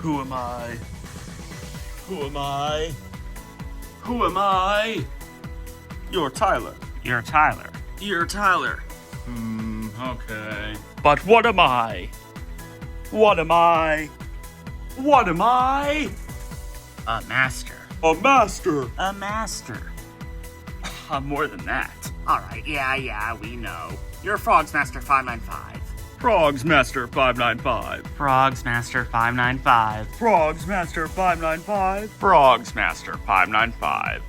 Who am I? Who am I? Who am I? You're Tyler. You're Tyler. You're Tyler. Okay. But what am I? What am I? What am I? A master. A master. A master. I'm more than that. Alright, yeah, we know. You're Frogs Master 595. Frogs Master 595. Frogs Master 595. Frogs Master 595. Frogs Master 595.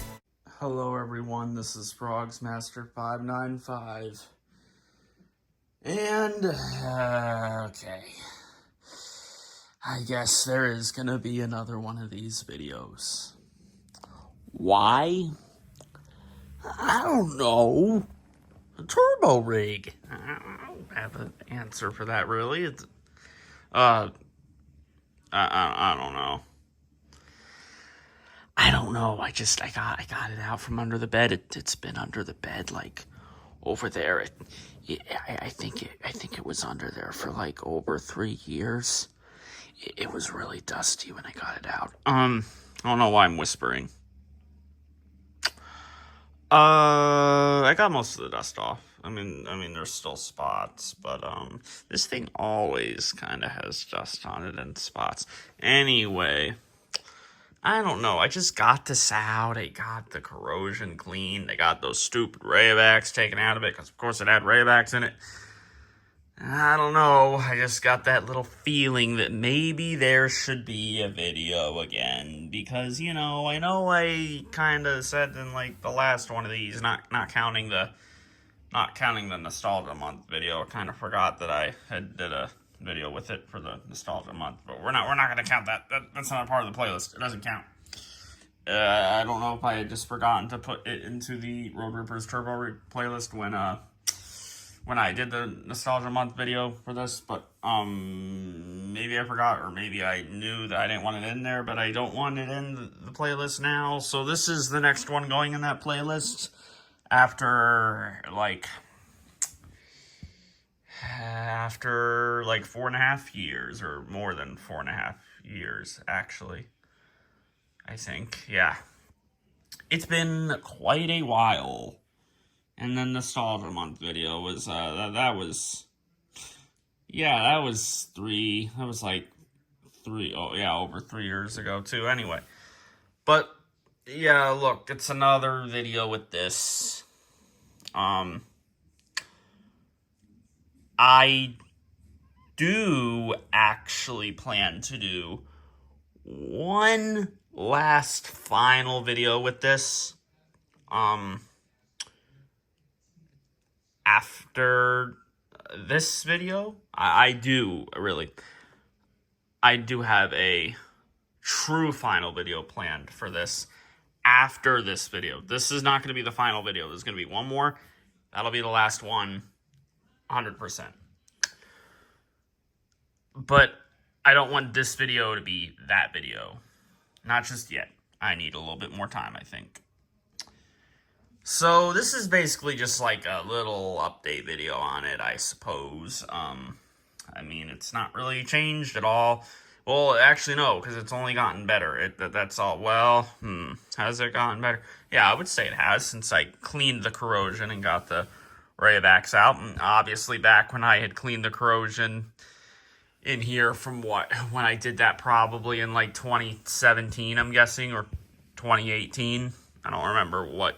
Hello everyone, this is Frogs Master 595. And, okay. I guess there is gonna be another one of these videos. Why? I don't know. A turbo rig. I don't have an answer for that, really. It's, I don't know. I don't know. I got it out from under the bed. It's been under the bed, like, over there. I think it was under there for, like, over 3 years. It was really dusty when I got it out. I don't know why I'm whispering. I got most of the dust off. I mean, there's still spots, but, this thing always kind of has dust on it and spots. Anyway, I don't know. I just got this out. I got the corrosion cleaned. I got those stupid raybacks taken out of it, because, of course, it had raybacks in it. I don't know. I just got that little feeling that maybe there should be a video again. Because, I know I kind of said in, like, the last one of these, not counting the Nostalgia Month video, I kind of forgot that I did a video with it for the Nostalgia Month. But we're not going to count that. That's not a part of the playlist. It doesn't count. I don't know if I had just forgotten to put it into the Road Rippers Turbo Rig playlist when I did the Nostalgia Month video for this, but maybe I forgot, or maybe I knew that I didn't want it in there, but I don't want it in the playlist now, so this is the next one going in that playlist after, like 4.5 years, or more than 4.5 years, actually, I think, yeah. It's been quite a while. And then the Nostalgia Month video was, over 3 years ago, too, anyway. But, yeah, look, it's another video with this. I do actually plan to do one last final video with this. After this video, I do have a true final video planned for this after this video. This is not going to be the final video. There's going to be one more. That'll be the last one, 100%. But I don't want this video to be that video. Not just yet. I need a little bit more time, I think. So, this is basically just like a little update video on it, I suppose. I mean, it's not really changed at all. Well, actually, no, because it's only gotten better. That's all. Well, has it gotten better? Yeah, I would say it has, since I cleaned the corrosion and got the raybacks out. And obviously, back when I had cleaned the corrosion in here from when I did that, probably in like 2017, I'm guessing, or 2018. I don't remember what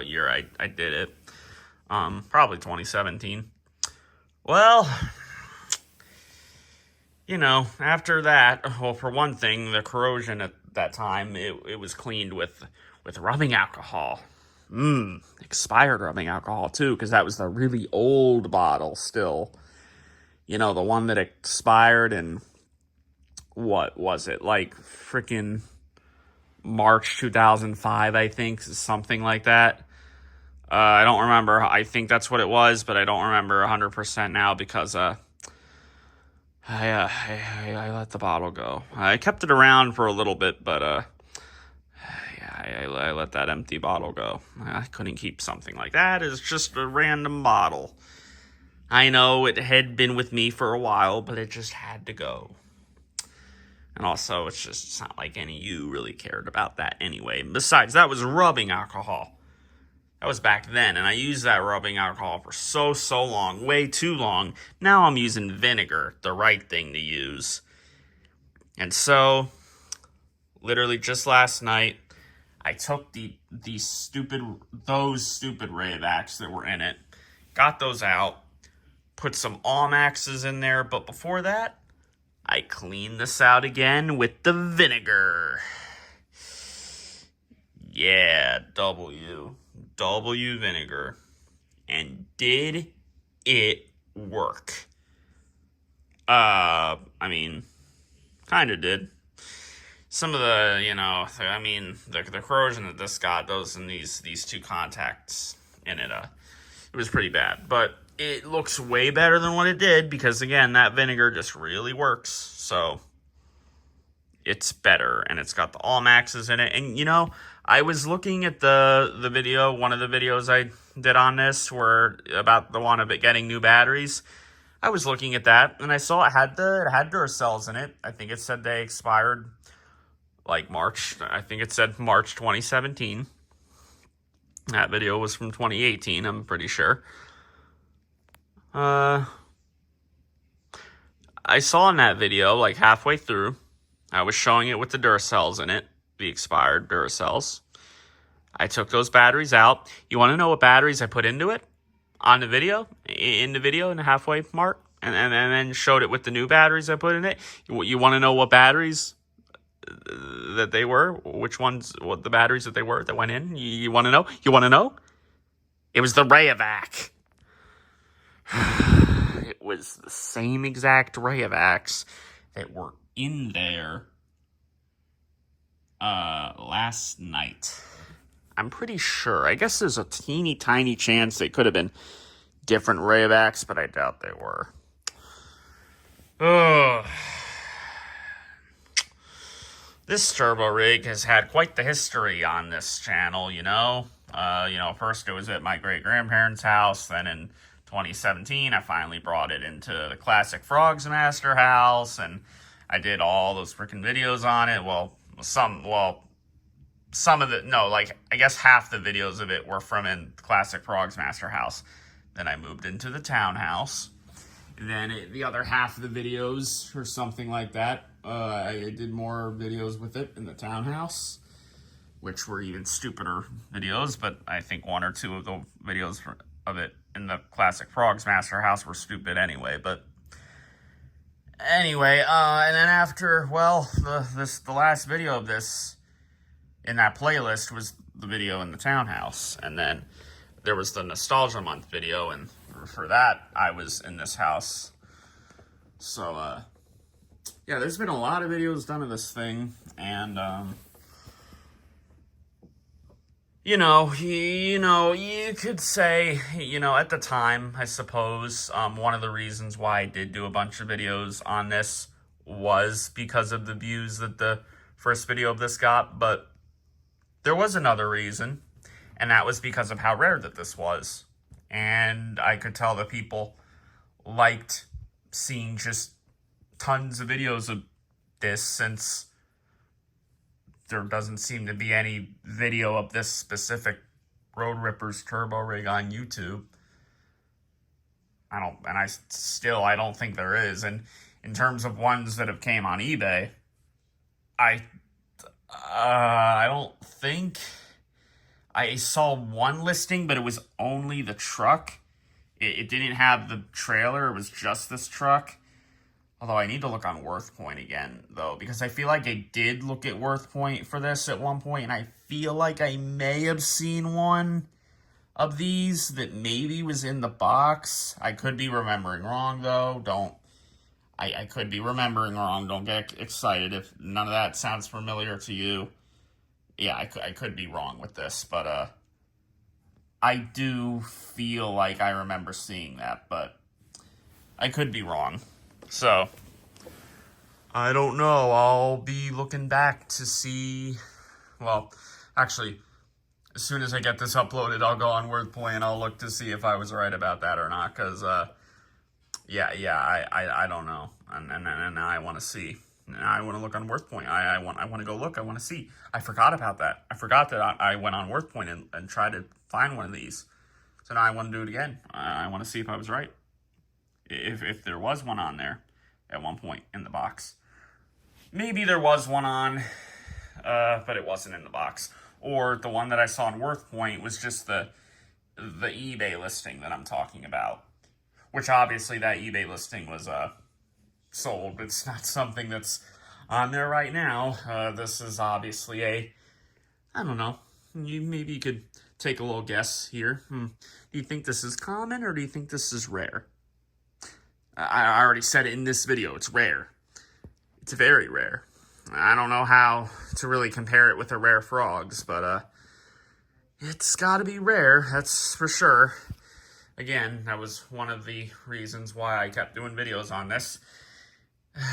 year I did it. Probably 2017. Well, after that, well, for one thing, the corrosion at that time, it was cleaned with rubbing alcohol. Expired rubbing alcohol, too, because that was the really old bottle still. The one that expired in, what was it, like freaking March 2005, I think, something like that. I don't remember. I think that's what it was, but I don't remember 100% now because I let the bottle go. I kept it around for a little bit, but I let that empty bottle go. I couldn't keep something like that. It's just a random bottle. I know it had been with me for a while, but it just had to go. And also, it's not like any of you really cared about that anyway. Besides, that was rubbing alcohol. That was back then, and I used that rubbing alcohol for so long, way too long. Now I'm using vinegar, the right thing to use. And so, literally just last night, I took those stupid Rayovacs that were in it, got those out, put some Almaxes in there, but before that, I cleaned this out again with the vinegar. Yeah, W vinegar. And did it work? I mean, kind of did. Some of the, the corrosion that this got, those and these two contacts in it, it was pretty bad. But it looks way better than what it did because, again, that vinegar just really works. So it's better, and it's got the Almaxes in it. And, I was looking at the video, one of the videos I did on this, were about the one of it getting new batteries. I was looking at that, and I saw it had Duracells in it. I think it said they expired like March. I think it said March 2017. That video was from 2018, I'm pretty sure. I saw in that video, like halfway through, I was showing it with the Duracells in it, the expired Duracells. I took those batteries out. You want to know what batteries I put into it on the video, in the halfway mark, and then showed it with the new batteries I put in it? You want to know what batteries that they were? Which ones, what the batteries that they were that went in? You want to know? You want to know? It was the Rayovac. It was the same exact Rayovacs that were in there last night. I'm pretty sure. I guess there's a teeny tiny chance they could have been different Rayovacs, but I doubt they were. Ugh. This turbo rig has had quite the history on this channel, First it was at my great-grandparents' house, then in 2017, I finally brought it into the Classic Frogs Master house, and I did all those freaking videos on it. I guess half the videos of it were from in Classic Frogs Master house. Then I moved into the townhouse. Then the other half of the videos, or something like that, I did more videos with it in the townhouse, which were even stupider videos, but I think one or two of the videos of it in the Classic Frogs Master house were stupid anyway. But anyway, and then after, the last video of this in that playlist was the video in the townhouse, and then there was the Nostalgia Month video, and for that, I was in this house. So, yeah, there's been a lot of videos done of this thing, and, you could say, at the time, I suppose, one of the reasons why I did do a bunch of videos on this was because of the views that the first video of this got, but there was another reason, and that was because of how rare that this was. And I could tell that people liked seeing just tons of videos of this, since there doesn't seem to be any video of this specific Road Rippers turbo rig on YouTube. I don't think there is. And in terms of ones that have came on eBay, I don't think I saw one listing, but it was only the truck. It didn't have the trailer. It was just this truck. Although I need to look on WorthPoint again, though, because I feel like I did look at WorthPoint for this at one point, and I feel like I may have seen one of these that maybe was in the box. I could be remembering wrong, though. I could be remembering wrong. Don't get excited if none of that sounds familiar to you. Yeah, I could be wrong with this, but I do feel like I remember seeing that, but I could be wrong. So, I don't know. I'll be looking back to see. Well, actually, as soon as I get this uploaded, I'll go on WordPoint and I'll look to see if I was right about that or not. Because, I don't know. And I want to see. And I want to look on WorthPoint. I want to go look. I want to see. I forgot about that. I forgot that I went on WorthPoint and tried to find one of these. So now I want to do it again. I want to see if I was right. If there was one on there at one point in the box. Maybe there was one on, but it wasn't in the box. Or the one that I saw on WorthPoint was just the eBay listing that I'm talking about. Which obviously that eBay listing was sold. It's not something that's on there right now. This is obviously I don't know. Maybe you could take a little guess here. Do you think this is common or do you think this is rare? I already said it in this video. It's rare. It's very rare. I don't know how to really compare it with the rare frogs, but it's got to be rare. That's for sure. Again, that was one of the reasons why I kept doing videos on this.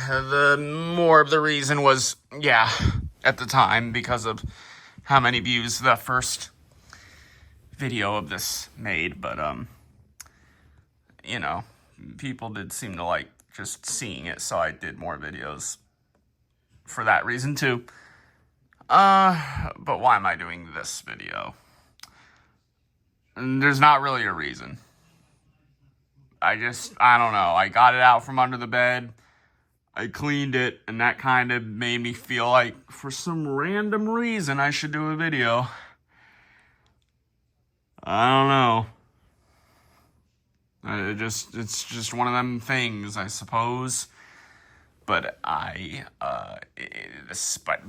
The more of the reason was, yeah, at the time, because of how many views the first video of this made. But, you know, people did seem to like just seeing it, so I did more videos for that reason too. But why am I doing this video? And there's not really a reason. I don't know. I got it out from under the bed. I cleaned it, and that kind of made me feel like, for some random reason, I should do a video. I don't know. It's just one of them things, I suppose. But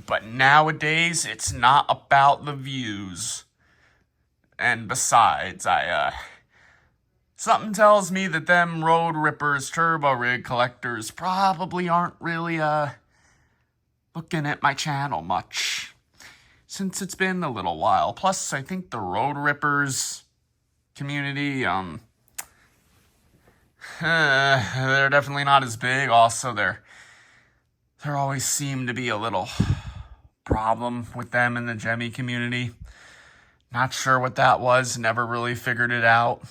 but nowadays, it's not about the views. And besides, something tells me that them Road Rippers turbo rig collectors probably aren't really, looking at my channel much. Since it's been a little while. Plus, I think the Road Rippers community, they're definitely not as big. Also, there always seemed to be a little problem with them in the Gemmy community. Not sure what that was. Never really figured it out.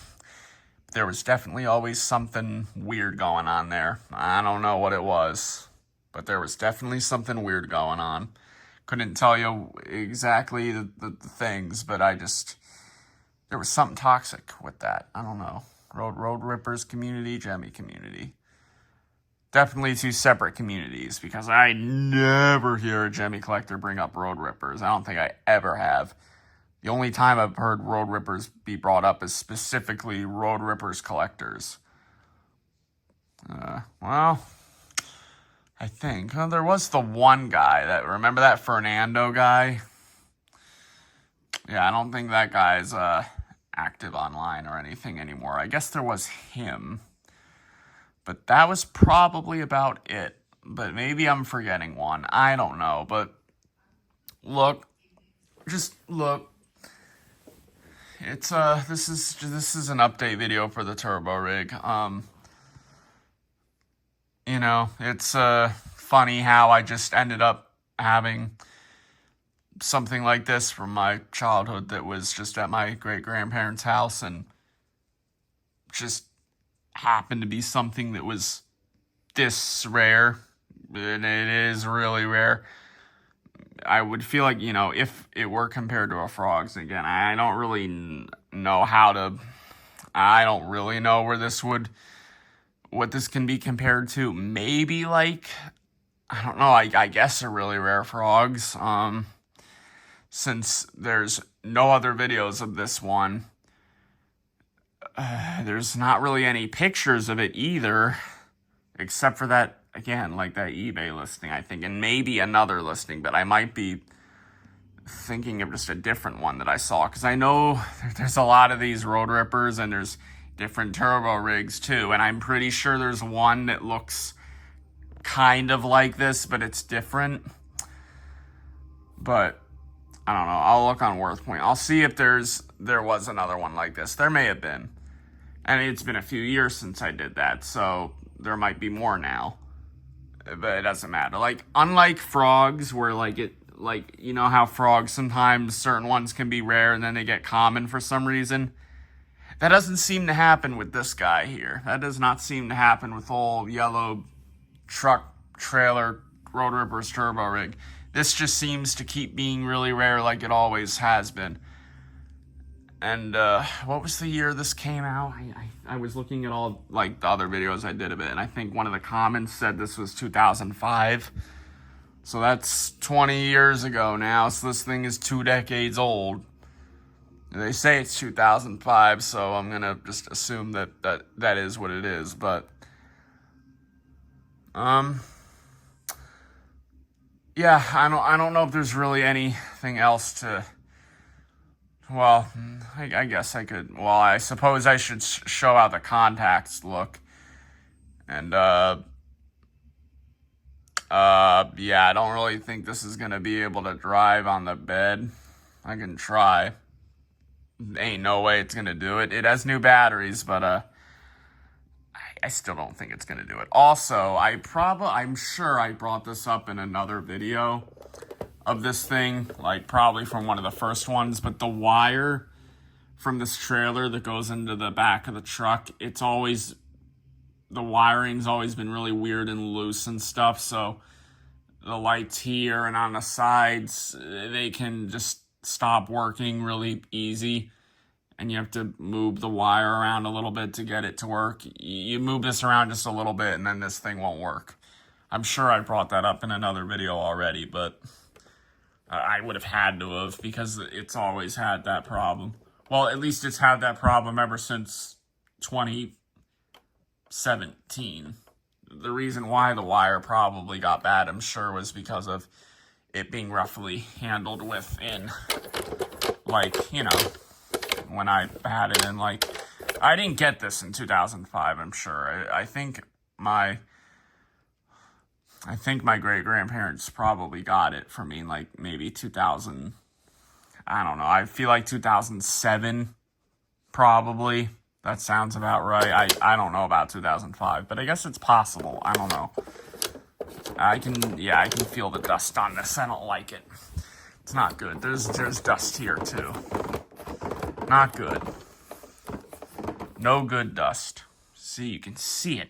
There was definitely always something weird going on there. I don't know what it was, but there was definitely something weird going on. Couldn't tell you exactly the things, but there was something toxic with that. I don't know. Road Rippers community, Gemmy community. Definitely two separate communities, because I never hear a Gemmy collector bring up Road Rippers. I don't think I ever have. The only time I've heard Road Rippers be brought up is specifically Road Rippers collectors. Well, I think there was the one guy remember that Fernando guy? Yeah, I don't think that guy's active online or anything anymore. I guess there was him. But that was probably about it. But maybe I'm forgetting one. I don't know. But look. Just look. It's this is an update video for the turbo rig. You know, it's funny how I just ended up having something like this from my childhood that was just at my great-grandparents' house, and just happened to be something that was this rare, and it is really rare. I would feel like, you know, if it were compared to a frogs, again, I don't really know I don't really know what this can be compared to. Maybe like, I don't know, I guess a really rare frogs, since there's no other videos of this one. There's not really any pictures of it either, except for that, again, like that eBay listing, I think, and maybe another listing, but I might be thinking of just a different one that I saw, because I know there's a lot of these Road Rippers, and there's different turbo rigs too, and I'm pretty sure there's one that looks kind of like this, but it's different. But I don't know. I'll look on WorthPoint. I'll see if there was another one like this. There may have been. And it's been a few years since I did that, so there might be more now. But it doesn't matter. Like, unlike frogs, where you know how frogs sometimes certain ones can be rare and then they get common for some reason? That doesn't seem to happen with this guy here. That does not seem to happen with old yellow truck trailer Road Ripper's turbo rig. This just seems to keep being really rare like it always has been. And what was the year this came out? I was looking at all like the other videos I did of it, and I think one of the comments said this was 2005. So that's 20 years ago now. So this thing is 2 decades old. They say it's 2005, so I'm gonna just assume that is what it is. But yeah, I don't know if there's really anything else to. Well, I guess I could. Well, I suppose I should show how the contacts look. And yeah, I don't really think this is gonna be able to drive on the bed. I can try. Ain't no way it's gonna do it. It has new batteries, but I still don't think it's gonna do it. Also, I'm sure I brought this up in another video of this thing, like probably from one of the first ones, but the wire from this trailer that goes into the back of the truck, the wiring's always been really weird and loose and stuff, so the lights here and on the sides, they can just stop working really easy, and you have to move the wire around a little bit to get it to work. You move this around just a little bit and then this thing won't work. I'm sure I brought that up in another video already, but I would have had to have, because it's always had that problem. Well, at least it's had that problem ever since 2017. The reason why the wire probably got bad, I'm sure, was because of it being roughly handled within, like, you know, when I had it in, like, I didn't get this in 2005, I'm sure. I think my great-grandparents probably got it for me in, like, maybe 2000, I don't know, I feel like 2007, probably. That sounds about right. I don't know about 2005, but I guess it's possible. I don't know. I can feel the dust on this. I don't like it. It's not good. There's dust here, too. Not good. No good dust. See, you can see it.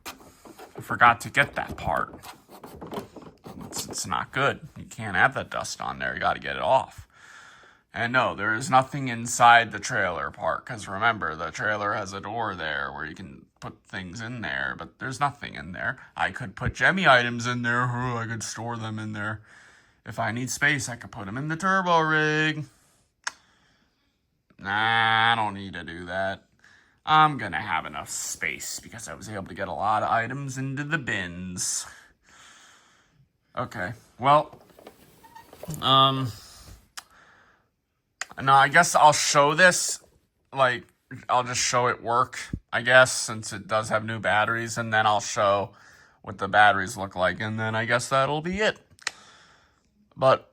I forgot to get that part. It's not good. You can't have that dust on there. You got to get it off. And no, there is nothing inside the trailer part, because remember, the trailer has a door there where you can put things in there, but there's nothing in there. I could put Jemmy items in there. I could store them in there. If I need space, I could put them in the turbo rig. Nah, I don't need to do that. I'm gonna have enough space because I was able to get a lot of items into the bins. Okay, well, no, I guess I'll show this, like, I'll just show it work, I guess, since it does have new batteries, and then I'll show what the batteries look like, and then I guess that'll be it. But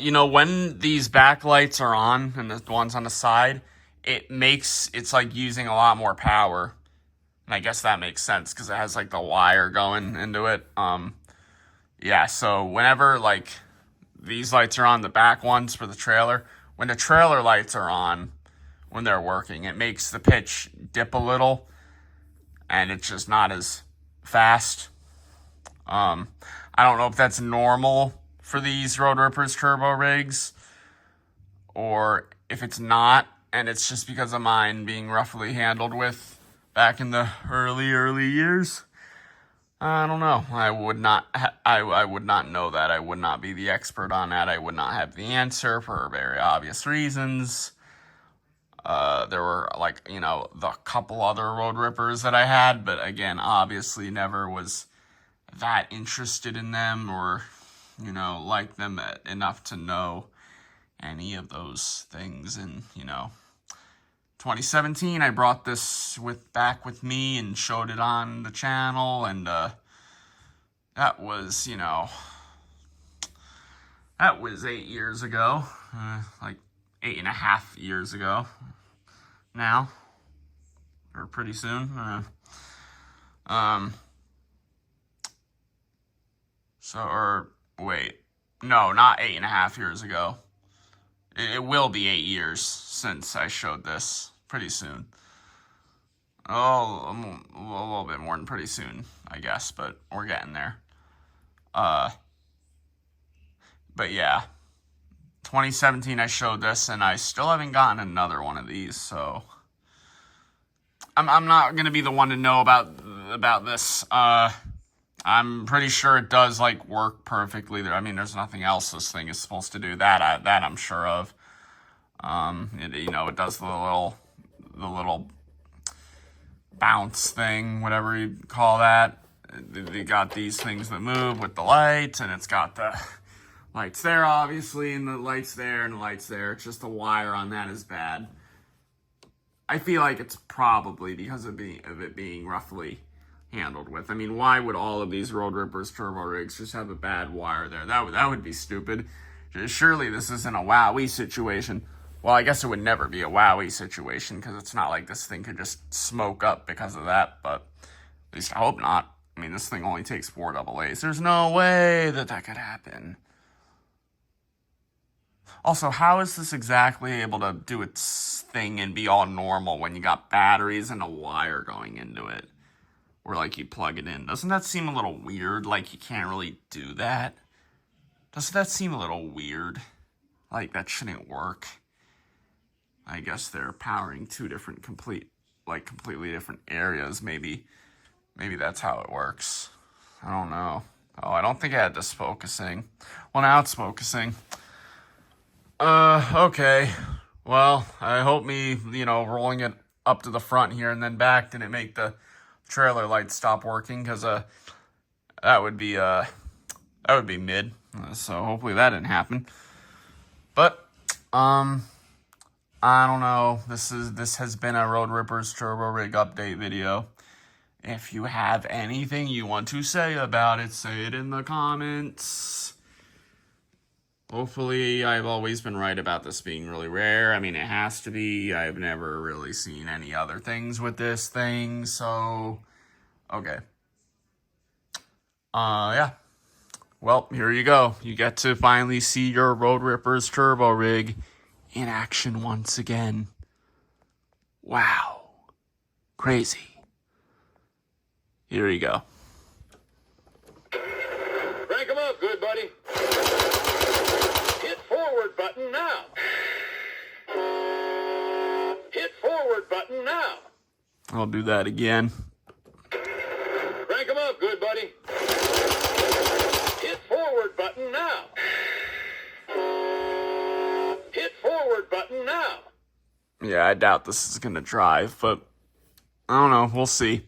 you know, when these backlights are on, and the ones on the side, it's like using a lot more power, and I guess that makes sense, because it has, like, the wire going into it. Yeah, so whenever, like, these lights are on, the back ones for the trailer, when the trailer lights are on, when they're working, it makes the pitch dip a little, and it's just not as fast. I don't know if that's normal for these Road Rippers turbo rigs, or if it's not, and it's just because of mine being roughly handled with back in the early years. I don't know. I would not know that. I would not be the expert on that. I would not have the answer for very obvious reasons. There were, like, you know, the couple other Road Rippers that I had, but again, obviously never was that interested in them or, you know, like them enough to know any of those things. And, you know, 2017, I brought this back with me and showed it on the channel, and that was, you know, that was 8 years ago, like 8.5 years ago now, or pretty soon. No, not 8.5 years ago. It will be 8 years since I showed this. Pretty soon. Oh, a little bit more than pretty soon, I guess, but we're getting there. But yeah, 2017 I showed this, and I still haven't gotten another one of these, so I'm not gonna be the one to know about this. I'm pretty sure it does like work perfectly. I mean, there's nothing else this thing is supposed to do. That I'm sure of. It does the little bounce thing, whatever you call that. They got these things that move with the lights, and it's got the lights there, obviously, and the lights there, and the lights there. It's just the wire on that is bad. I feel like it's probably because of it being roughly handled with. I mean, why would all of these Road Rippers turbo rigs just have a bad wire there? That would be stupid. Surely this isn't a Wowee situation. Well, I guess it would never be a Wowee situation because it's not like this thing could just smoke up because of that, but at least I hope not. I mean, this thing only takes 4 AA's. There's no way that could happen. Also, how is this exactly able to do its thing and be all normal when you got batteries and a wire going into it? Or like you plug it in. Doesn't that seem a little weird? Like you can't really do that? Doesn't that seem a little weird? Like that shouldn't work. I guess they're powering two different completely different areas. Maybe that's how it works. I don't know. Oh, I don't think I had this focusing. Well, now it's focusing. Okay. Well, I hope me, rolling it up to the front here and then back didn't make the trailer lights stop working, because that would be mid. So hopefully that didn't happen. But I don't know. This has been a Road Rippers Turbo Rig update video. If you have anything you want to say about it, say it in the comments. Hopefully, I've always been right about this being really rare. I mean, it has to be. I've never really seen any other things with this thing, so okay. Yeah. Well, here you go. You get to finally see your Road Rippers Turbo Rig in action once again. Wow. Crazy. Here you go. Crank 'em up, good buddy. Hit forward button now. Hit forward button now. I'll do that again. Crank 'em up, good buddy. Hit forward button now. Hit forward button now. Yeah, I doubt this is going to drive, but I don't know. We'll see.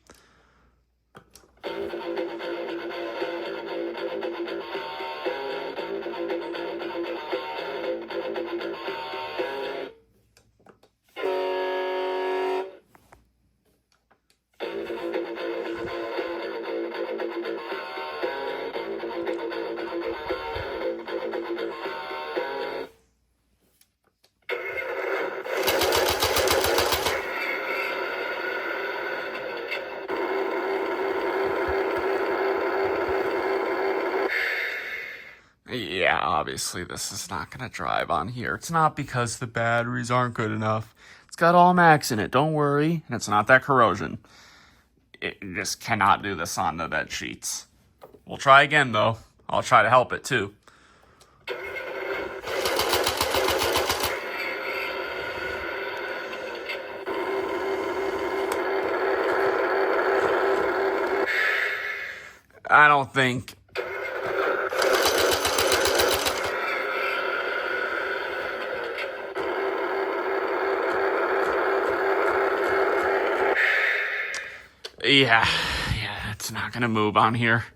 Yeah, obviously this is not going to drive on here. It's not because the batteries aren't good enough. It's got all max in it, don't worry. And it's not that corrosion. It just cannot do this on the bed sheets. We'll try again, though. I'll try to help it, too. I don't think... Yeah, it's not gonna move on here.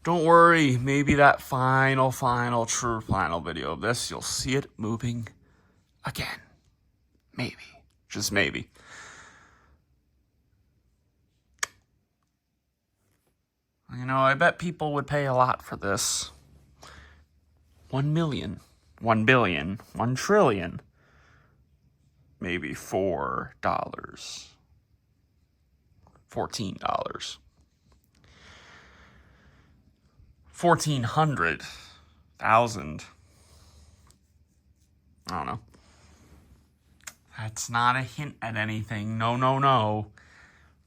Don't worry, maybe that final video of this, you'll see it moving again. Maybe. Just maybe. I bet people would pay a lot for this. 1 million, 1 billion, 1 trillion. Maybe $4. $14. 1,400,000. I don't know. That's not a hint at anything. No.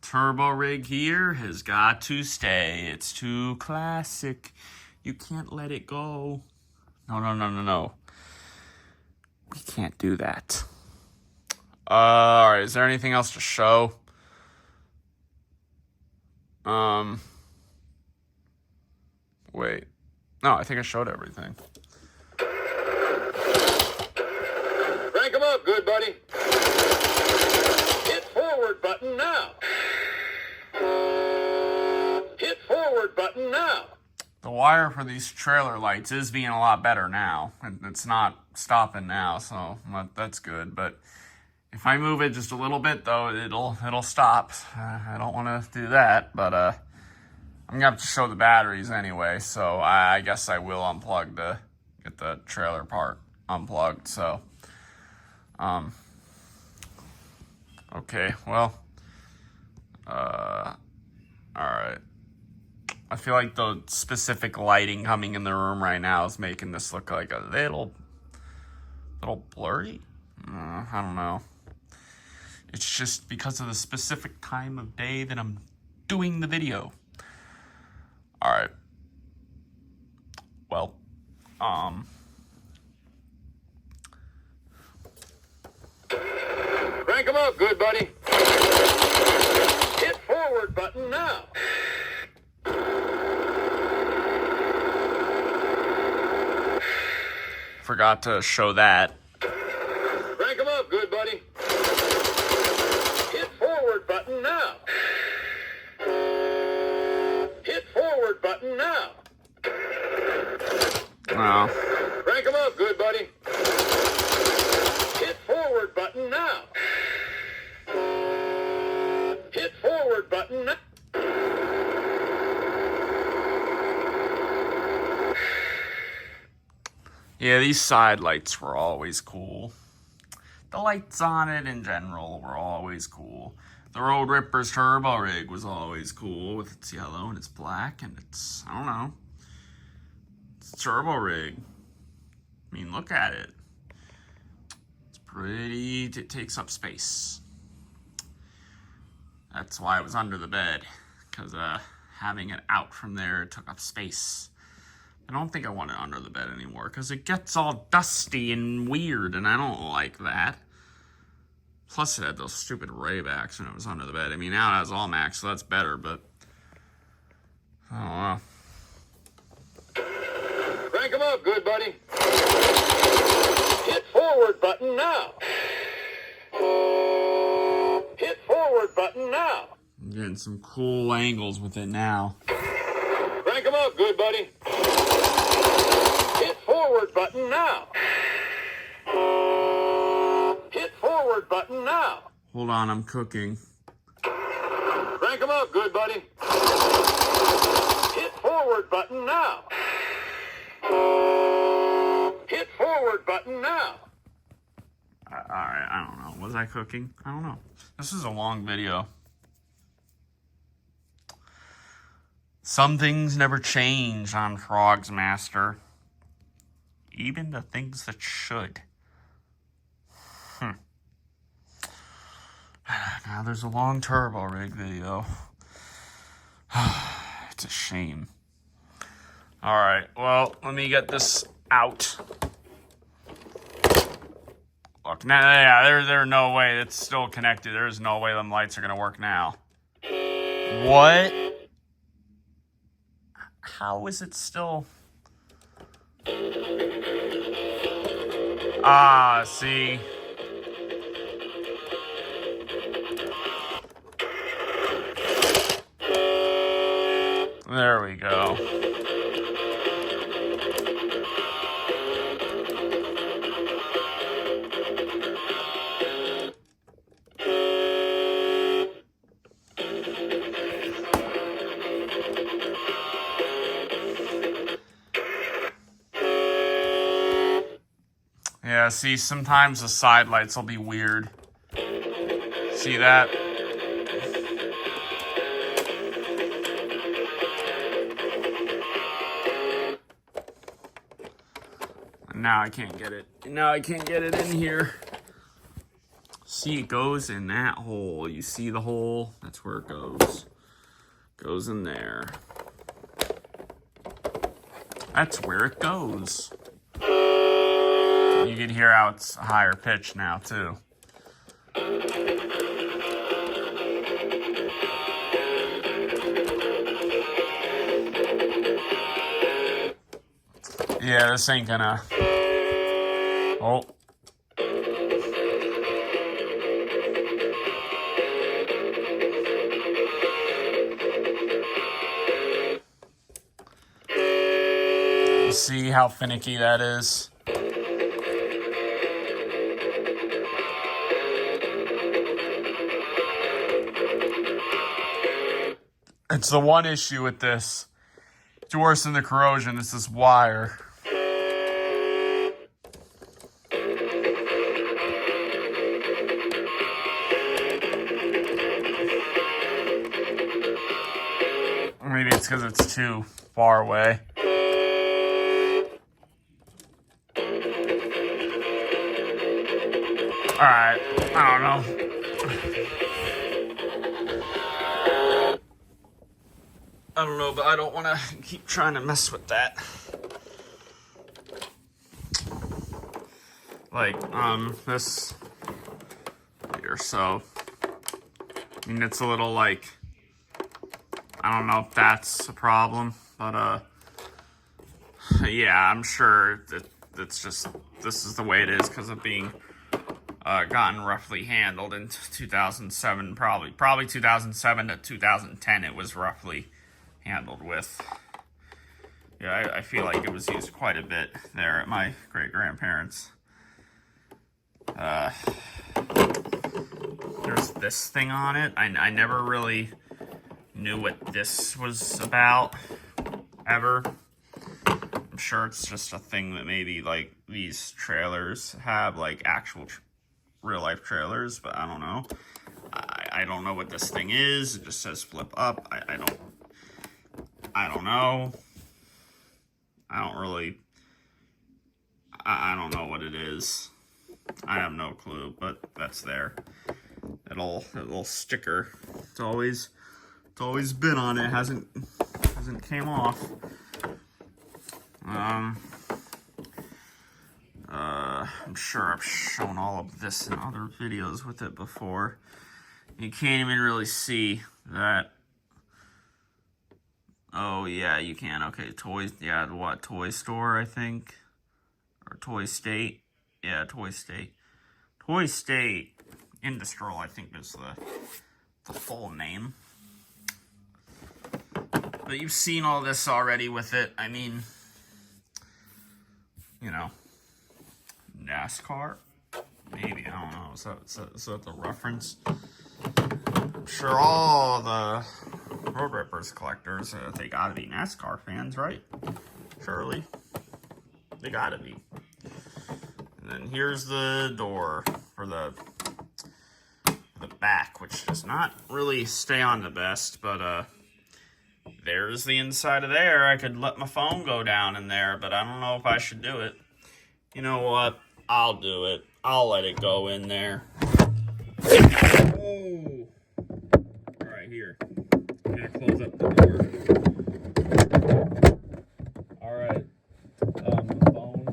turbo rig here has got to stay. It's too classic. You can't let it go. No. We can't do that. Alright, is there anything else to show? Wait. No, I think I showed everything. Crank 'em up, good buddy. Hit forward button now. Hit forward button now. The wire for these trailer lights is being a lot better now. It's not stopping now, so that's good. But if I move it just a little bit, though, it'll stop. I don't want to do that, but I'm gonna have to show the batteries anyway. So I guess I will unplug to get the trailer part unplugged. So, okay, well, all right. I feel like the specific lighting coming in the room right now is making this look like a little blurry. I don't know. It's just because of the specific time of day that I'm doing the video. All right. Well, Crank 'em up, good buddy. Hit forward button now. forgot to show that. Crank 'em up, good buddy. Hit forward button now. Hit forward button now. Well, Crank 'em up, good buddy. Hit forward button now. Hit forward button now. yeah, these side lights were always cool. The lights on it in general were always cool. The Road Ripper's turbo rig was always cool with its yellow and its black and its, I don't know, it's a turbo rig. I mean, look at it. It's pretty, it takes up space. That's why it was under the bed, because having it out from there took up space. I don't think I want it under the bed anymore, because it gets all dusty and weird, and I don't like that. Plus, it had those stupid raybacks when it was under the bed. I mean, now it has all max, so that's better, but I don't know. Crank 'em up, good buddy. Hit forward button now. Hit forward button now. I'm getting some cool angles with it now. Crank 'em up, good buddy. Hit forward button now. Hit forward button now. Hold on, I'm cooking. Crank 'em up, good buddy. Hit forward button now. Hit forward button now. Alright, I don't know. Was I cooking? I don't know. This is a long video. Some things never change on Frogs Master. Even the things that should. Now there's a long turbo rig video. It's a shame. Alright, well, let me get this out. Look, now, yeah, there's no way it's still connected. There's no way them lights are going to work now. What? How is it still... Ah, see... There we go. Yeah, see, sometimes the side lights will be weird. See that? Now I can't get it. Now I can't get it in here. See, it goes in that hole. You see the hole That's where it goes. Goes in there. That's where it goes. You can hear how it's a higher pitch now, too. Yeah, this ain't gonna... Oh. See how finicky that is? It's the one issue with this. It's worse than the corrosion. It's this wire. Maybe it's because it's too far away. Alright, I don't know. I don't know, but I don't want to keep trying to mess with that. Like, this here, so, I mean, it's a little, like, I don't know if that's a problem, but, yeah, I'm sure that it's just, this is the way it is because of being gotten roughly handled in 2007, probably 2007 to 2010 it was roughly handled with. Yeah, I feel like it was used quite a bit there at my great-grandparents'. There's this thing on it. I never really knew what this was about, ever. I'm sure it's just a thing that maybe, like, these trailers have, like, actual real-life trailers, but I don't know. I don't know what this thing is. It just says flip up. I don't know. I don't know what it is. I have no clue, but that's there. That little sticker. It's always been on it. Hasn't came off. I'm sure I've shown all of this in other videos with it before. You can't even really see that. Oh, yeah, you can. Okay, toys. Yeah, what? Toy Store, I think. Or Toy State. Yeah, Toy State. Toy State Industrial, I think, is the full name. But you've seen all this already with it. I mean, you know, NASCAR? Maybe, I don't know. Is that the reference? I'm sure all the Road Rippers collectors, they gotta be NASCAR fans, right? Surely. They gotta be. And then here's the door for the back, which does not really stay on the best, but there's the inside of there. I could let my phone go down in there, but I don't know if I should do it. You know what? I'll do it. I'll let it go in there. Oh. All right, here. I'm gonna close up the door. All right. The phone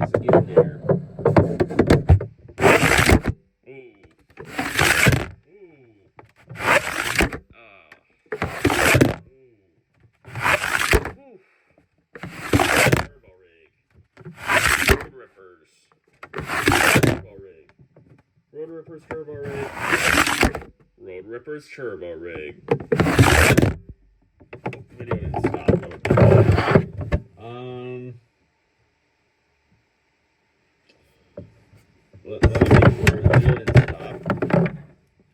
is in there. Road Rippers Turbo Rig. Road Rippers Turbo Rig. Video didn't stop. Let me make sure the video didn't stop.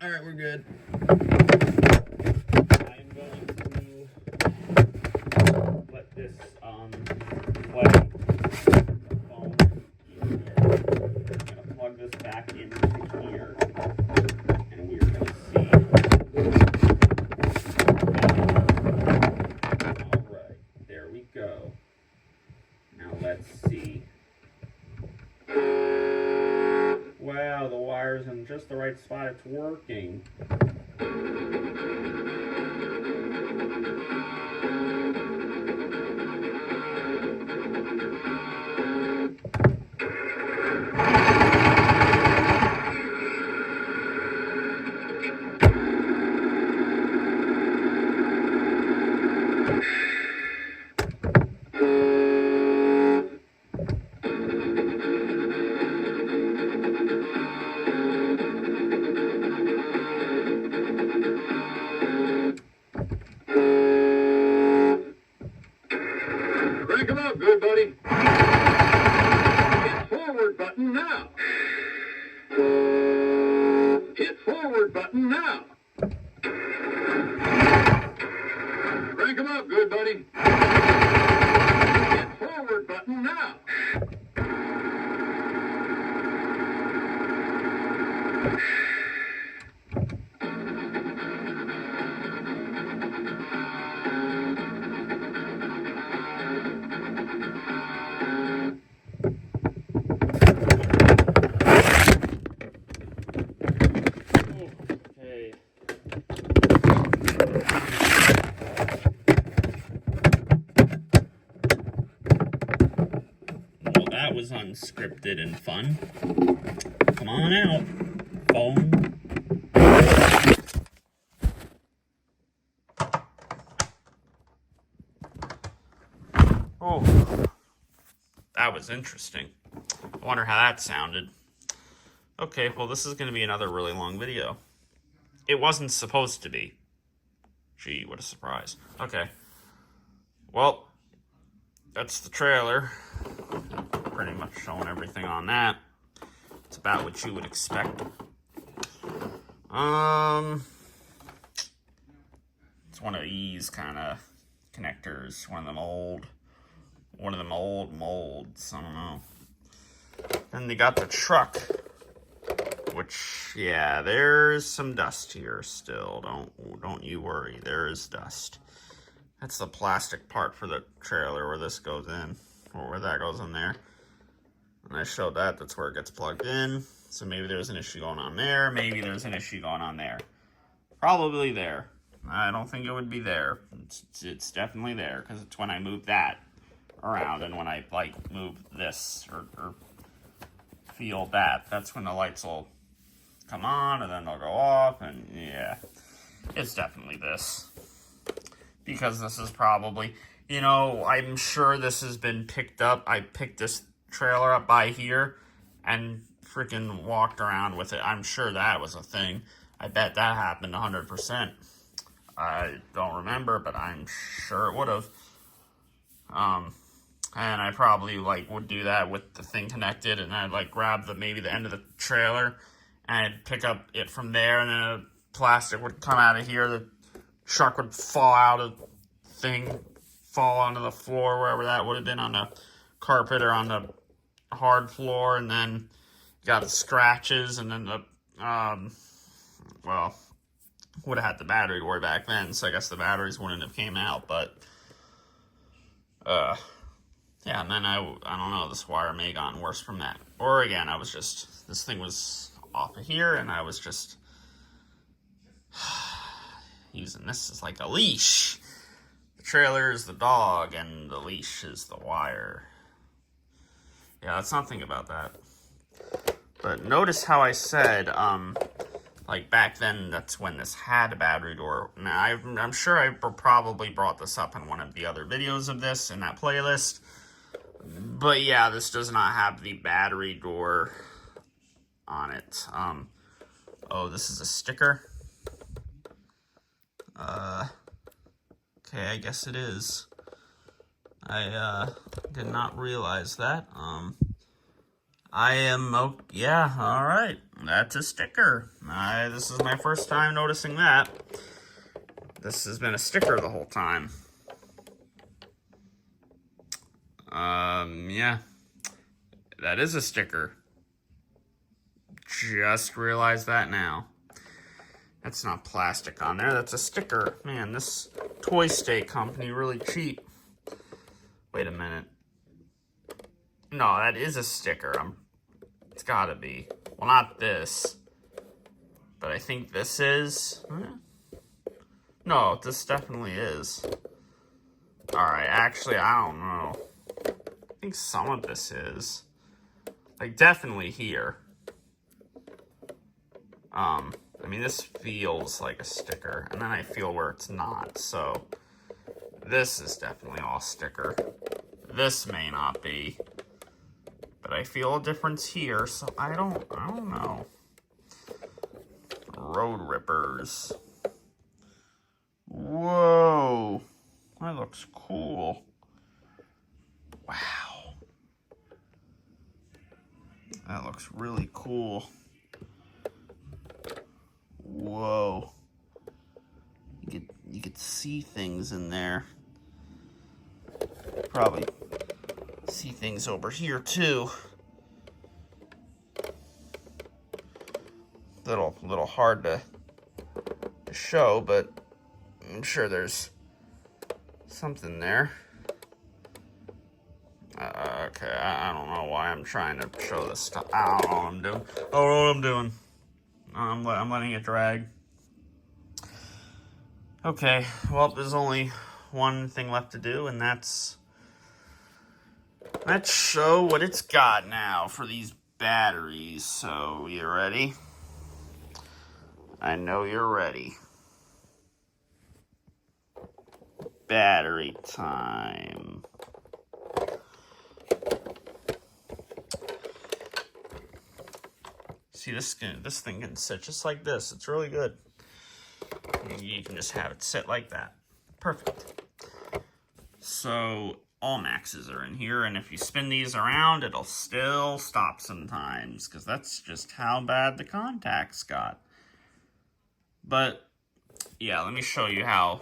Alright, we're good. I'm going to let this play the phone. I'm gonna plug this back into here, and we're gonna see. Alright, there we go. Now let's see. Wow, the wire's in just the right spot. It's working. Crank 'em up, good buddy. Hit forward button now. Hit forward button now. Crank 'em up, good buddy. Hit forward button now. Okay. Well, that was unscripted and fun. Come on out, phone. Oh, that was interesting. I wonder how that sounded. Okay, well, this is going to be another really long video. It wasn't supposed to be. Gee, what a surprise. Okay. Well, that's the trailer. Pretty much showing everything on that. It's about what you would expect. It's one of these kind of connectors. One of them old molds. I don't know. Then they got the truck, which, yeah, there's some dust here still. Don't you worry. There is dust. That's the plastic part for the trailer where this goes in, or where that goes in there. And I showed that. That's where it gets plugged in. So maybe there's an issue going on there. Maybe there's an issue going on there. Probably there. I don't think it would be there. It's definitely there, because it's when I move that around and when I, like, move this or feel that. That's when the lights will come on and then they'll go off, and yeah. It's definitely this. Because this is probably, you know, I'm sure this has been picked up. I picked this trailer up by here and freaking walked around with it. I'm sure that was a thing. I bet that happened 100%. I don't remember, but I'm sure it would have. And I probably, like, would do that with the thing connected, and I'd, like, grab maybe the end of the trailer, and I'd pick up it from there, and then the plastic would come out of here, the truck would fall out of the thing, fall onto the floor, wherever that would have been, on the carpet or on the hard floor, and then you got the scratches, and then the, well, would have had the battery door back then, so I guess the batteries wouldn't have came out, but, yeah, and then I don't know, this wire may have gotten worse from that. Or again, I was just, this thing was off of here, and I was just using this as like a leash. The trailer is the dog, and the leash is the wire. Yeah, let's not think about that. But notice how I said, like back then, that's when this had a battery door. Now, I'm sure I probably brought this up in one of the other videos of this in that playlist. But yeah, this does not have the battery door on it. Oh, this is a sticker. Okay, I guess it is. I did not realize that. Yeah, alright. That's a sticker. This is my first time noticing that. This has been a sticker the whole time. Yeah. That is a sticker. Just realized that now. That's not plastic on there, that's a sticker. Man, this Toy State company really cheap. Wait a minute. No, that is a sticker. It's gotta be. Well, not this. But I think this is... No, this definitely is. Alright, actually, I don't know. I think some of this is. Like, definitely here. I mean, this feels like a sticker, and then I feel where it's not, so this is definitely all sticker. This may not be, but I feel a difference here, so I don't know. Road Rippers. Whoa, that looks cool. Wow. That looks really cool. Whoa. You could see things in there. Probably see things over here too. Little hard to show, but I'm sure there's something there. Okay, I don't know why I'm trying to show this stuff. I don't know what I'm doing. I don't know what I'm doing. I'm letting it drag. Okay, well, there's only one thing left to do, and let's show what it's got now for these batteries. So, you ready? I know you're ready. Battery time. See, this thing can sit just like this. It's really good. You can just have it sit like that. Perfect. So, all maxes are in here, and if you spin these around, it'll still stop sometimes, because that's just how bad the contacts got. But, yeah, let me show you how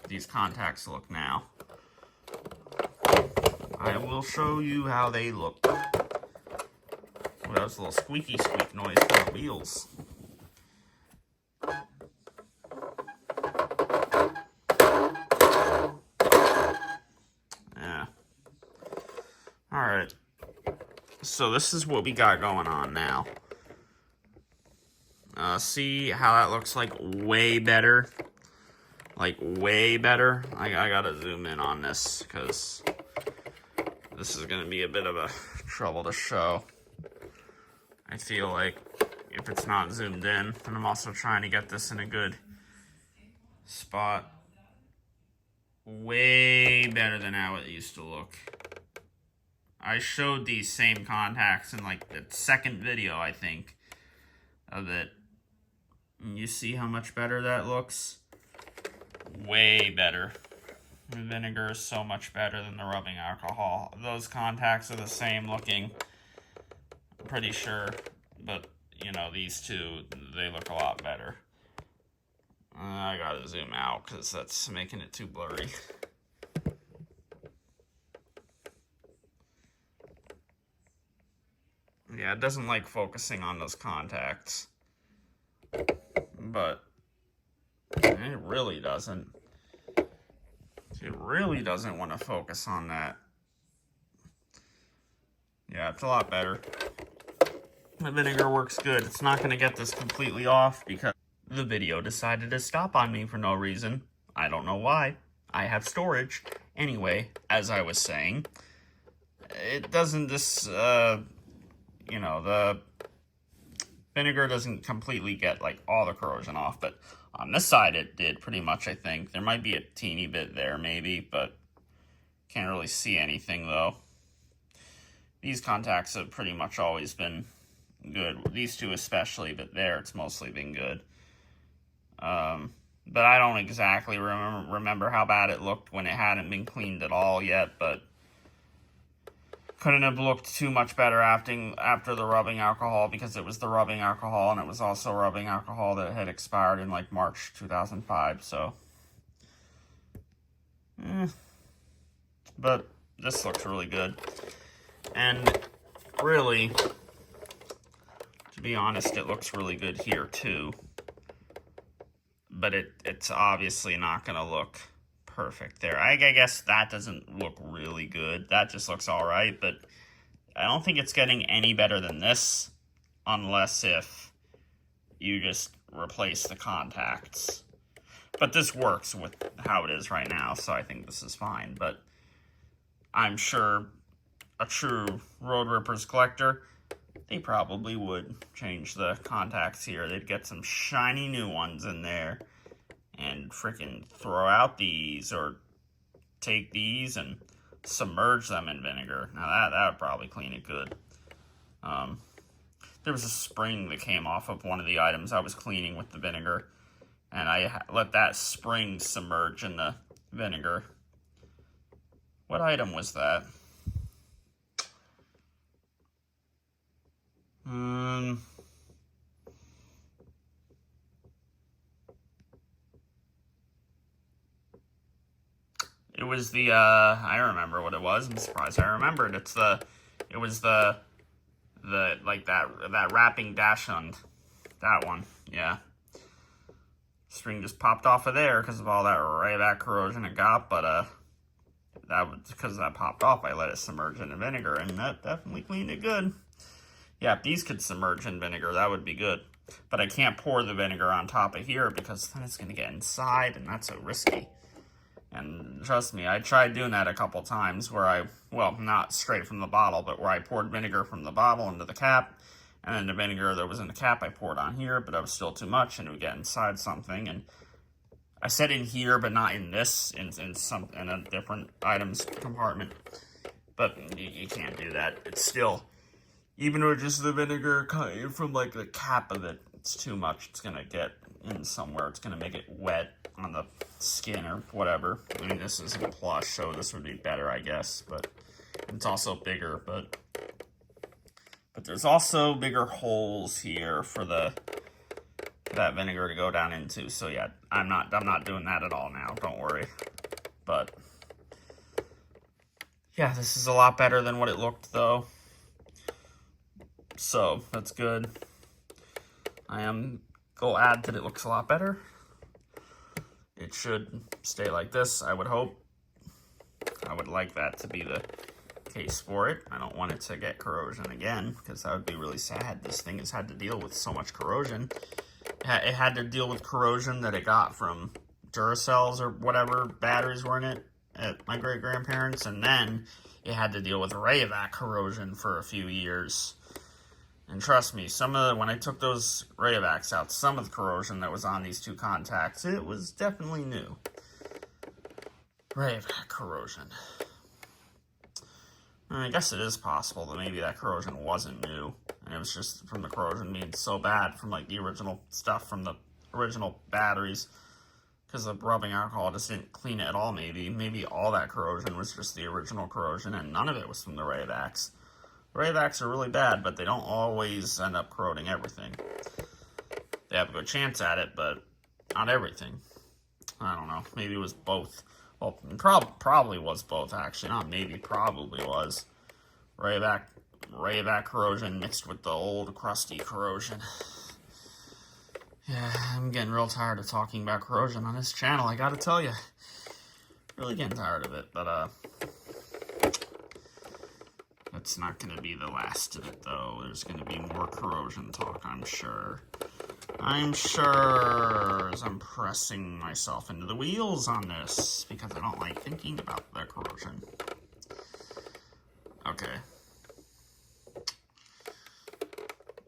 these contacts look now. I will show you how they look. Oh, that was a little squeaky squeak noise for the wheels. Yeah. Alright. So this is what we got going on now. See how that looks like way better? Like way better? I gotta zoom in on this because this is gonna be a bit of a trouble to show. I feel like if it's not zoomed in, and I'm also trying to get this in a good spot. Way better than how it used to look. I showed these same contacts in like the second video, I think, of it. And you see how much better that looks? Way better. The vinegar is so much better than the rubbing alcohol. Those contacts are the same looking, I'm pretty sure. But, you know, these two, they look a lot better. I gotta zoom out because that's making it too blurry. Yeah, it doesn't like focusing on those contacts. But it really doesn't. It really doesn't want to focus on that. Yeah, it's a lot better. The vinegar works good. It's not going to get this completely off because the video decided to stop on me for no reason. I don't know why. I have storage. Anyway, as I was saying, it doesn't you know, the vinegar doesn't completely get like all the corrosion off, but on this side it did pretty much, I think. There might be a teeny bit there maybe, but can't really see anything though. These contacts have pretty much always been good. These two especially, but there it's mostly been good. But I don't exactly remember how bad it looked when it hadn't been cleaned at all yet, but couldn't have looked too much better after the rubbing alcohol, because it was the rubbing alcohol, and it was also rubbing alcohol that had expired in like March 2005, so. But this looks really good. And really, to be honest, it looks really good here too. But it's obviously not going to look perfect there. I guess that doesn't look really good. That just looks alright, but I don't think it's getting any better than this, unless if you just replace the contacts. But this works with how it is right now, so I think this is fine. But I'm sure a true Road Rippers collector, they probably would change the contacts here. They'd get some shiny new ones in there and freaking throw out these, or take these and submerge them in vinegar. Now that would probably clean it good. There was a spring that came off of one of the items I was cleaning with the vinegar, and I let that spring submerge in the vinegar. What item was that? It was the, I remember what it was. I'm surprised I remembered. It was the like that wrapping dachshund. That one, yeah. String just popped off of there because of all that Rayback corrosion it got, but, that was because that popped off. I let it submerge in the vinegar, and that definitely cleaned it good. Yeah, if these could submerge in vinegar, that would be good. But I can't pour the vinegar on top of here because then it's going to get inside, and that's so risky. And trust me, I tried doing that a couple times where well, not straight from the bottle, but where I poured vinegar from the bottle into the cap, and then the vinegar that was in the cap I poured on here, but that was still too much, and it would get inside something. And I said in here, but not in this, in a different items compartment. But you can't do that. It's still, even with just the vinegar from like the cap of it, it's too much. It's gonna get in somewhere. It's gonna make it wet on the skin or whatever. I mean, this isn't plush, so this would be better, I guess. But it's also bigger. But there's also bigger holes here for that vinegar to go down into. So yeah, I'm not doing that at all now. Don't worry. But yeah, this is a lot better than what it looked, though. So that's good. I am glad that it looks a lot better. It should stay like this, I would hope. I would like that to be the case for it. I don't want it to get corrosion again, because that would be really sad. This thing has had to deal with so much corrosion. It had to deal with corrosion that it got from Duracells or whatever batteries were in it at my great-grandparents, and then it had to deal with Rayovac corrosion for a few years. And trust me, when I took those Rayovacs out, some of the corrosion that was on these two contacts, it was definitely new. Rayovac corrosion. I guess it is possible that maybe that corrosion wasn't new, and it was just from the corrosion being so bad from like the original stuff from the original batteries, because the rubbing alcohol just didn't clean it at all. Maybe all that corrosion was just the original corrosion, and none of it was from the Rayovacs. Rayovacs are really bad, but they don't always end up corroding everything. They have a good chance at it, but not everything. I don't know. Maybe it was both. Well, probably was both, actually. Not maybe, probably was. Rayovac corrosion mixed with the old crusty corrosion. Yeah, I'm getting real tired of talking about corrosion on this channel, I gotta tell you. Really getting tired of it, but, that's not going to be the last of it, though. There's going to be more corrosion talk, I'm sure. I'm sure, as I'm pressing myself into the wheels on this, because I don't like thinking about the corrosion. Okay.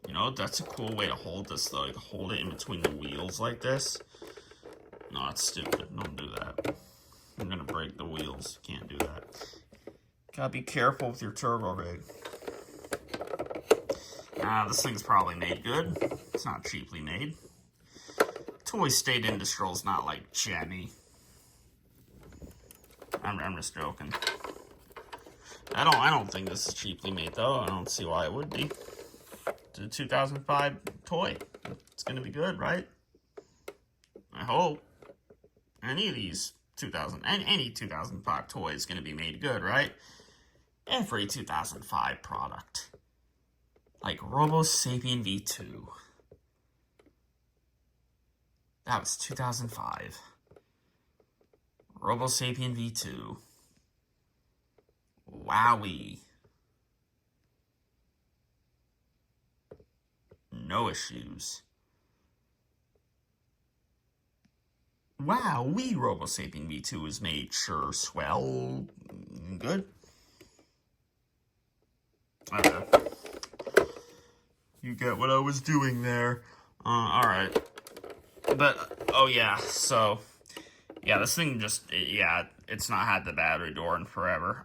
You know, that's a cool way to hold this, though. You can hold it in between the wheels like this. No, that's stupid. Don't do that. I'm going to break the wheels. Can't do that. Gotta be careful with your turbo rig. This thing's probably made good. It's not cheaply made. Toy State Industrial's not like Jenny. I'm just joking. I don't think this is cheaply made, though. I don't see why it would be. It's a 2005 toy. It's gonna be good, right? I hope. Any of these any 2005 toy is gonna be made good, right? Every 2005 product. Like Robo Sapien V2. That was 2005. Robo Sapien V2. Wowie. No issues. Wow, we Robo Sapien V2 is made. Sure, swell. Good. Okay. You get what I was doing there. Alright. But, oh yeah, so, yeah, this thing just, yeah, it's not had the battery door in forever.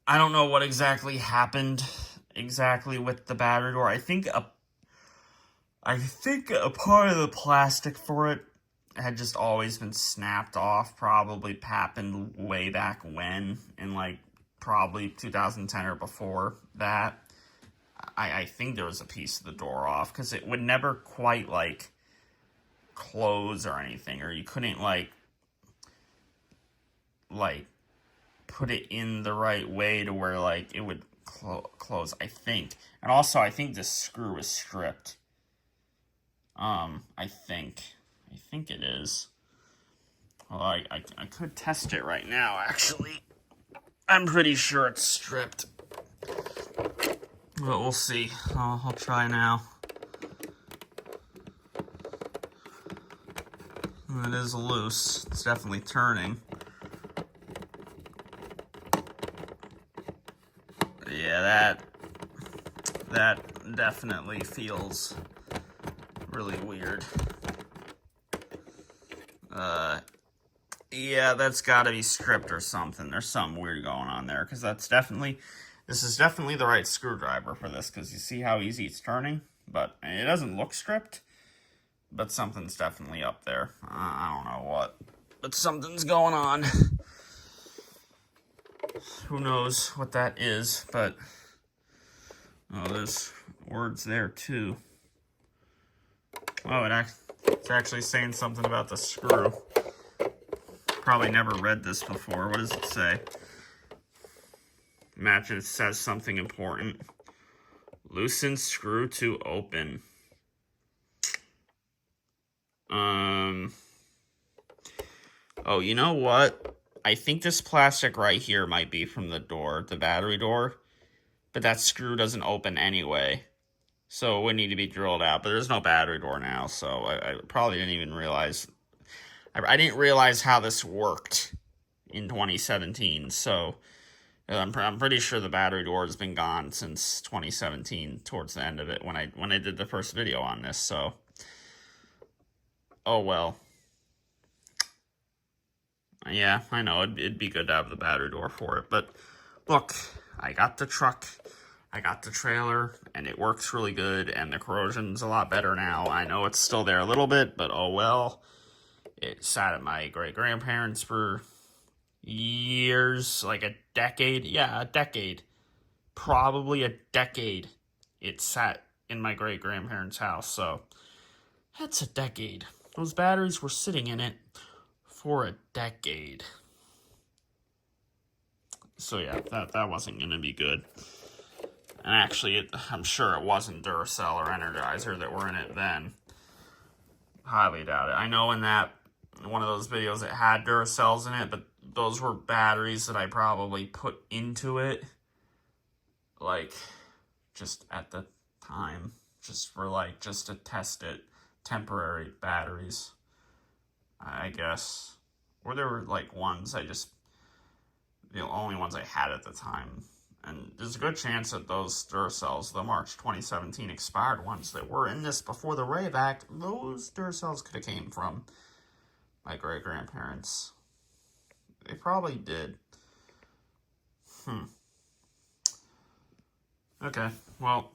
I don't know what exactly happened exactly with the battery door. I think a part of the plastic for it had just always been snapped off. Probably happened way back when, in like probably 2010 or before that. I think there was a piece of the door off because it would never quite like close or anything, or you couldn't like put it in the right way to where like it would close, I think. And also I think this screw is stripped. I think it is. Well, I could test it right now, actually. I'm pretty sure it's stripped. But we'll see. I'll try now. It is loose. It's definitely turning. Yeah, that definitely feels really weird. Yeah, that's gotta be stripped or something. There's something weird going on there, because this is definitely the right screwdriver for this, because you see how easy it's turning? But it doesn't look stripped, but something's definitely up there. I don't know what, but something's going on. Who knows what that is, but, oh, there's words there too. Oh, it's actually saying something about the screw. Probably never read this before. What does it say? Imagine it says something important. Loosen screw to open. Oh, you know what? I think this plastic right here might be from the door, the battery door. But that screw doesn't open anyway. So it would need to be drilled out. But there's no battery door now, so I probably didn't even realize. I didn't realize how this worked in 2017, so I'm pretty sure the battery door has been gone since 2017, towards the end of it, when I did the first video on this, so. Oh well. Yeah, I know, it'd be good to have the battery door for it, but look, I got the truck, I got the trailer, and it works really good, and the corrosion's a lot better now. I know it's still there a little bit, but oh well. It sat at my great-grandparents for years, like a decade. Yeah, a decade. Probably a decade. It sat in my great-grandparents' house, so that's a decade. Those batteries were sitting in it for a decade. So yeah, that wasn't going to be good. And actually, I'm sure it wasn't Duracell or Energizer that were in it then. Highly doubt it. I know in one of those videos it had Duracells in it, but those were batteries that I probably put into it, like, just at the time, just to test it. Temporary batteries, I guess. Or there were, like, the only ones I had at the time. And there's a good chance that those Duracells, the March 2017 expired ones that were in this before the Rave Act, those Duracells could have came from my great-grandparents. They probably did. Okay, well,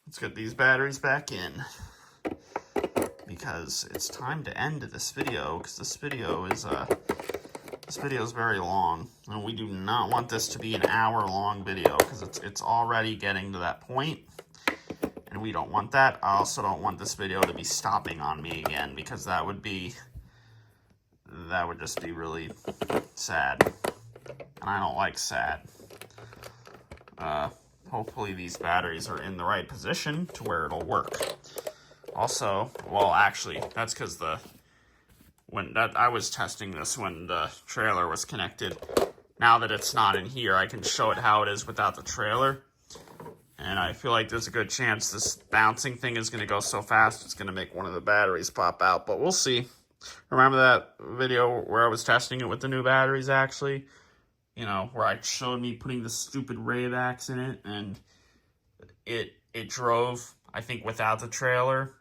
let's get these batteries back in, because it's time to end this video, because this video is very long, and we do not want this to be an hour-long video, because it's already getting to that point, and we don't want that. I also don't want this video to be stopping on me again, because that would just be really sad, and I don't like sad. Hopefully these batteries are in the right position to where it'll work. Also, well, actually, that's because I was testing this when the trailer was connected. Now that it's not in here, I can show it how it is without the trailer. And I feel like there's a good chance this bouncing thing is going to go so fast it's going to make one of the batteries pop out. But we'll see. Remember that video where I was testing it with the new batteries, actually? You know, where I showed me putting the stupid Rayvacs in it, and it drove, I think, without the trailer,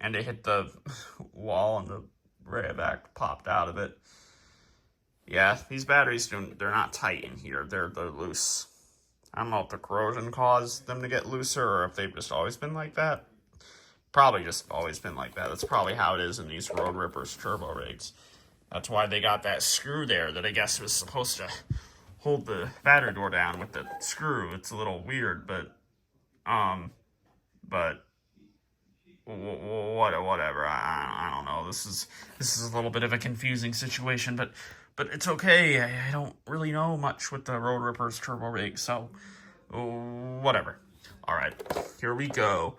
and it hit the wall, and the Rayvac popped out of it. Yeah, these batteries, they're not tight in here. They're loose. I don't know if the corrosion caused them to get looser or if they've just always been like that. Probably just always been like that. That's probably how it is in these Road Rippers turbo rigs. That's why they got that screw there that I guess was supposed to hold the battery door down with the screw. It's a little weird, but whatever. I don't know. This is a little bit of a confusing situation, but it's okay. I don't really know much with the Road Rippers turbo rig, so whatever. All right, here we go.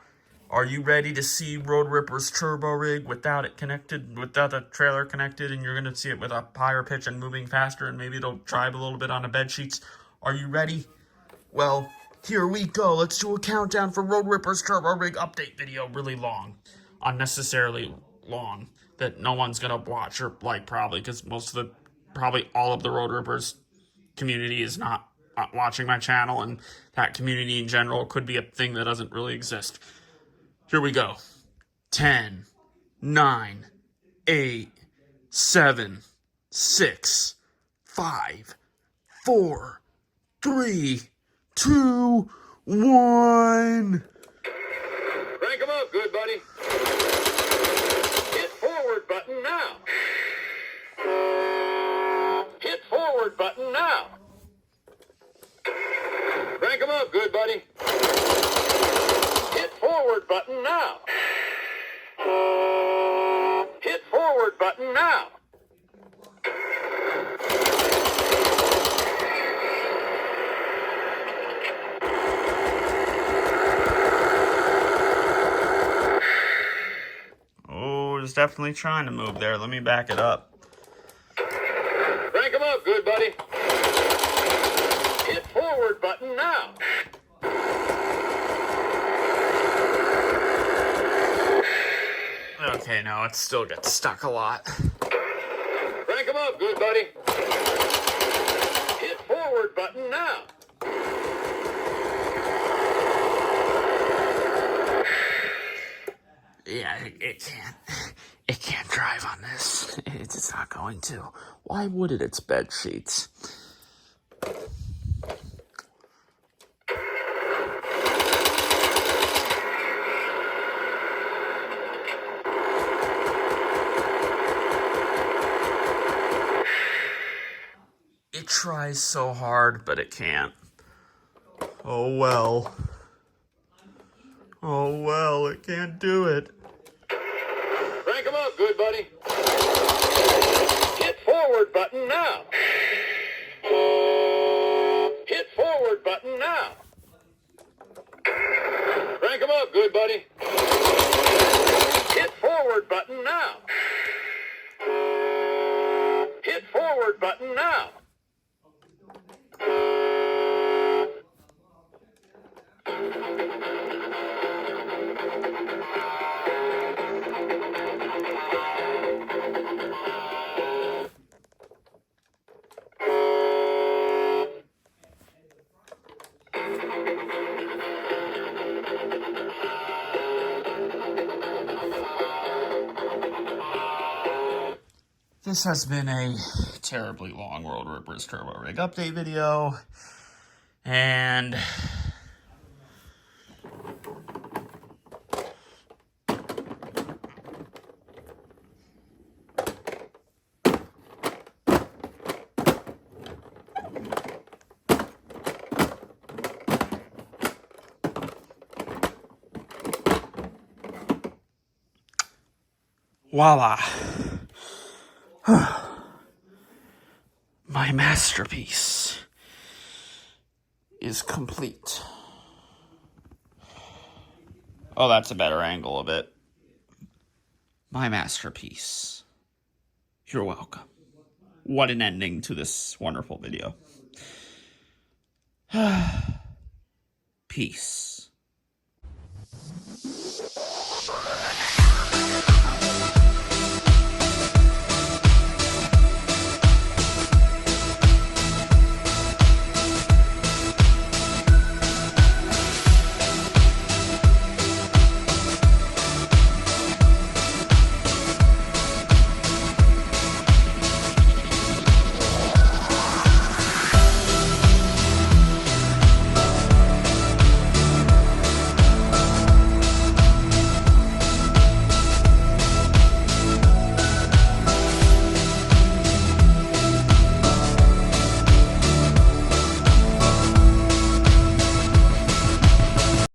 Are you ready to see Road Rippers turbo rig without it connected, without the trailer connected, and you're gonna see it with a higher pitch and moving faster, and maybe it'll drive a little bit on the bed sheets? Are you ready? Well, here we go. Let's do a countdown for Road Rippers turbo rig update video. Really long, unnecessarily long, that no one's gonna watch or like, probably, because probably all of the Road Rippers community is not watching my channel, and that community in general could be a thing that doesn't really exist. Here we go. 10, 9, 8, 7, 6, 5, 4, 3, 2, 1. Crank 'em up, good buddy. Hit forward button now. Hit forward button now. Crank 'em up, good buddy. Hit forward button now. Hit forward button now. Oh, it's definitely trying to move there. Let me back it up. Crank 'em up, good buddy. Hit forward button now. Okay, no, it still gets stuck a lot. Crank 'em up, good buddy. Hit forward button now. Yeah, it can't drive on this. It's not going to. Why would it? It's bed sheets. It tries so hard, but it can't. Oh well. Oh well, it can't do it. Crank 'em up, good buddy. Hit forward button now. Hit forward button now. Crank 'em up, good buddy. Hit forward button now. Hit forward button now. This has been a terribly long Road Rippers Turbo Rig update video, and voila. My masterpiece is complete. Oh, that's a better angle of it. My masterpiece. You're welcome. What an ending to this wonderful video. Peace.